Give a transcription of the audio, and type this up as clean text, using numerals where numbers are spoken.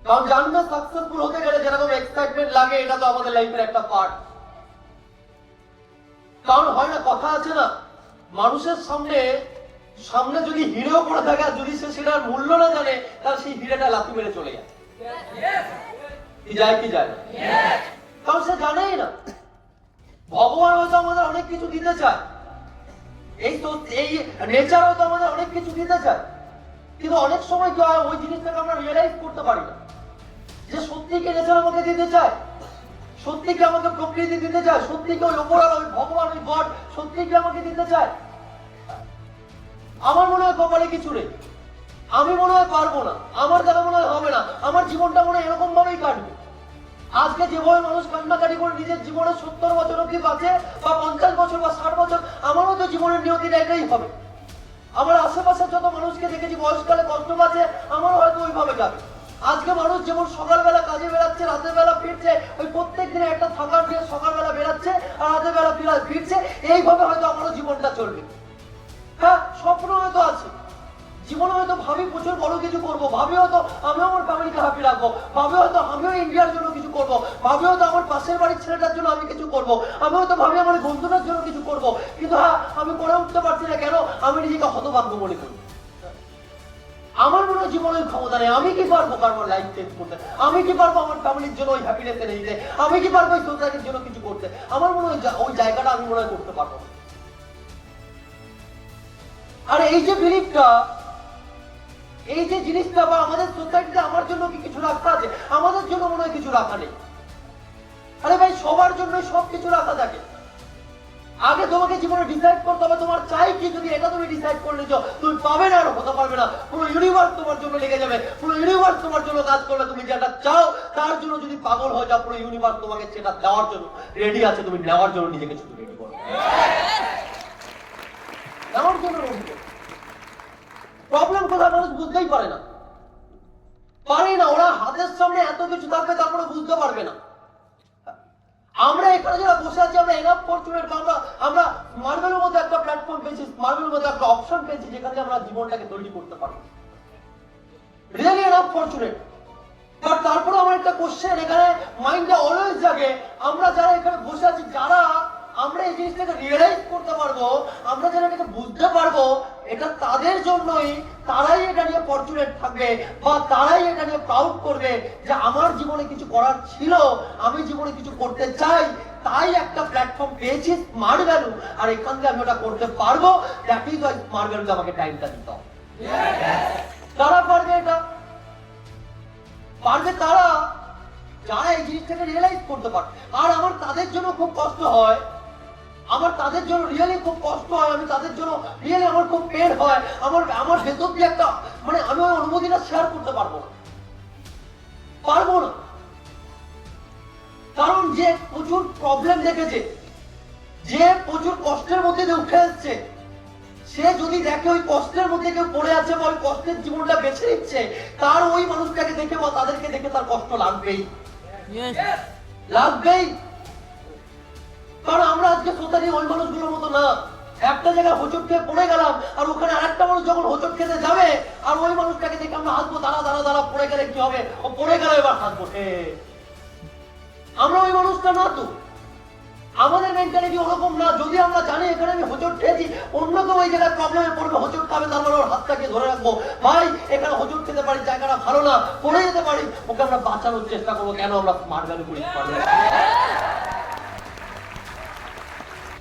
কারণ জানবে সাকসেসফুল হতে গেলে যেরকম এক্সাইটমেন্ট লাগে এটা তো আমাদের লাইফের একটা পার্ট। কারণ হয় না, কথা আছে না, মানুষের সামনে সামনে যদি হিরো পড়ে থাকে আর যদি সে সেটার মূল্য না জানে তাহলে সেই হিরেটা লাথি মেরে চলে যায়। কি যায় কি যায় না, কারণ সে জানেই না। ভগবান হয়তো আমাদের অনেক কিছু দিতে চায়, এই তো এই নেচার হয়তো আমাদের অনেক কিছু দিতে চায়, কিন্তু অনেক সময় কি হয় ওই জিনিসটাকে আমরা রিয়েলাইজ করতে পারি না যে সত্যি কি নেচার আমাকে দিতে চায়, সত্যি কি আমাকে প্রকৃতি দিতে চায়, সত্যি কি ওই ওপরাল ওই ভগবান ওই গড সত্যি কি আমাকে দিতে চায়। আমার মনে হয় কপালে কিছু নেই, আমি মনে হয় পারবো না, আমার দ্বারা মনে হয় হবে না, আমার জীবনটা মনে হয় এরকম ভাবেই কাটবে। আজকে যেভাবে মানুষ কান্নাকাটি করে নিজের জীবনে 70 বছর অব্দি বাঁচে বা 50 বছর বা 60 বছর, আমারও তো জীবনের নিয়তিটা এটাই হবে। আমার আশেপাশে যত মানুষকে দেখেছি বয়সকালে কষ্ট পাচ্ছে, আমারও হয়তো ওইভাবে যাবে। আজকে মানুষ যেমন সকালবেলা কাজে বেড়াচ্ছে, রাতের বেলা ফিরছে, ওই প্রত্যেক দিনে একটা থাকার দিয়ে সকালবেলা বেড়াচ্ছে আর রাতের বেলা ফিরছে, এইভাবে হয়তো আমারও জীবনটা চলবে। হ্যাঁ, স্বপ্ন হয়তো আছে, জীবনে হয়তো ভাবি প্রচুর বড় কিছু করবো, ভাবি হয়তো আমিও আমার ফ্যামিলিকে হ্যাপি রাখবো, ভাবি হয়তো আমিও ইন্ডিয়ার জন্য কিছু করবো, ভাবি হয়তো আমার পাশের বাড়ির ছেলেটার জন্য আমি কিছু করবো, আমি হয়তো ভাবি আমার বন্ধুটার জন্য কিছু করবো, কিন্তু হ্যাঁ আমি করে উঠতে পারছি না। কেন? আমি নিজেকে হতভাগ্য মনে করি। আমার মনে হয় জীবনের ক্ষমতা নেই। আমি কি পারবো কারোর লাইফ চেঞ্জ করতে? আমি কি পারবো আমার ফ্যামিলির জন্য ওই হ্যাপিনেস এনে দিতে? আমি কি পারবো ওই সোসাইটির জন্য কিছু করতে? আমার মনে হয় ওই জায়গাটা আমি মনে হয় করতে পারবো। আর এই যে বিলিফটা, এই যে জিনিসটা, বা আমাদের সোসাইটিতে আমার জন্য কি কিছু রাখা আছে? আমাদের জন্য মনে হয় কিছু রাখা নেই। আরে ভাই, সবার জন্য সব কিছু রাখা থাকে। আগে তোমাকে জীবনে ডিসাইড করতে হবে তোমার চাই কি। যদি এটা তুমি ডিসাইড করলে যে তুমি পাবে না আর হতে পারবে না, পুরো ইউনিভার্স তোমার জন্য লেগে যাবে, পুরো ইউনিভার্স তোমার জন্য কাজ করবে। তুমি যেটা চাও তার জন্য যদি পাগল হয়ে যাও, পুরো ইউনিভার্স তোমাকে সেটা দেওয়ার জন্য রেডি আছে। তুমি নেওয়ার জন্য নিজেকে শুধু রেডি করো, নেওয়ার জন্য রেডি করো। প্রবলেম কোথায় মানুষ বুঝতেই পারে না, ওরা হাতের সামনে এত কিছু থাকবে তারপরে বুঝতে পারবে না। আমরা এখানে যারা বসে আছি, আমরা এনাফ ফরচুনেট, আমরা মার্বেলের মধ্যে একটা প্ল্যাটফর্ম পেয়েছি, মার্বেলের মধ্যে একটা অপশন পেয়েছি যেখানে আমরা জীবনটাকে তৈরি করতে পারি। Really enough fortunate. বাট তারপরে আমার একটা কোশ্চেন এখানে মাইন্ডে অলওয়েজ জাগে, আমরা যারা এখানে বসে আছি, যারা আমরা এই জিনিসটাকে রিয়েলাইজ করতে পারবো, আমরা যারা এটাকে বুঝতে পারবো, এটা তাদের জন্যই, তারাই এটা নিয়ে ফরচুনেট থাকবে বা তারাই এটা নিয়ে প্রাউড করবে যে আমার জীবনে কিছু করার ছিল, আমি জীবনে কিছু করতে চাই, তাই একটা প্ল্যাটফর্ম পেয়েছি স্মার্ট ভ্যালু, আর এখান থেকে আমি ওটা করতে পারবো। দ্যাট ইজ ওয়াই স্মার্ট ভ্যালুতে আমাকে টাইমটা দিতে হবে। তারা পারবে, এটা পারবে তারা যারা এই জিনিসটাকে রিয়েলাইজ করতে পারে। আর আমার তাদের জন্য খুব কষ্ট হয়, আমার তাদের জন্য রিয়েলি খুব কষ্ট হয়, আমি তাদের জন্য রিয়েলি আমার খুব পেন হয়, আমার ভেতর দিয়ে একটা মানে আমি ওই অনুভূতিটা শেয়ার করতে পারবো না। কারণ যে প্রচুর প্রবলেম দেখেছে, যে প্রচুর কষ্টের মধ্যে দিয়ে উঠে এসছে, সে যদি দেখে ওই কষ্টের মধ্যে কেউ পড়ে আছে বা ওই কষ্টের জীবনটা বেছে নিচ্ছে, তার ওই মানুষটাকে দেখে বা তাদেরকে দেখে তার কষ্ট লাগবেই, লাগবেই। কারণ আমরা আজকে সোসাইটি ওই মানুষগুলোর মতো না। একটা জায়গায় হোঁচট খেয়ে পড়ে গেলাম, আর ওখানে আরেকটা মানুষ যখন হোঁচট খেতে যাবে, আর ওই মানুষটাকে দেখে আমরা হাসবো, দাঁড়া দাঁড়া দাঁড়া, পড়ে গেলে কি হবে, ও পড়ে গেলে এবার হাসবো। আমরা ওই মানুষটা না তো, আমাদের মেন্টালিটি ওরকম না। যদি আমরা জানি এখানে আমি হোঁচট খেয়েছি, অন্য কেউ ওই জায়গায় প্রবলেমে পড়বে, হোঁচট খাবে, তারপরে ওর হাতটাকে ধরে রাখবো, ভাই এখানে হোঁচট খেতে পারি, জায়গাটা ভালো না, পড়ে যেতে পারি, ওকে আমরা বাঁচানোর চেষ্টা করবো। কেন? আমরা স্মার্ট ভ্যালু করি।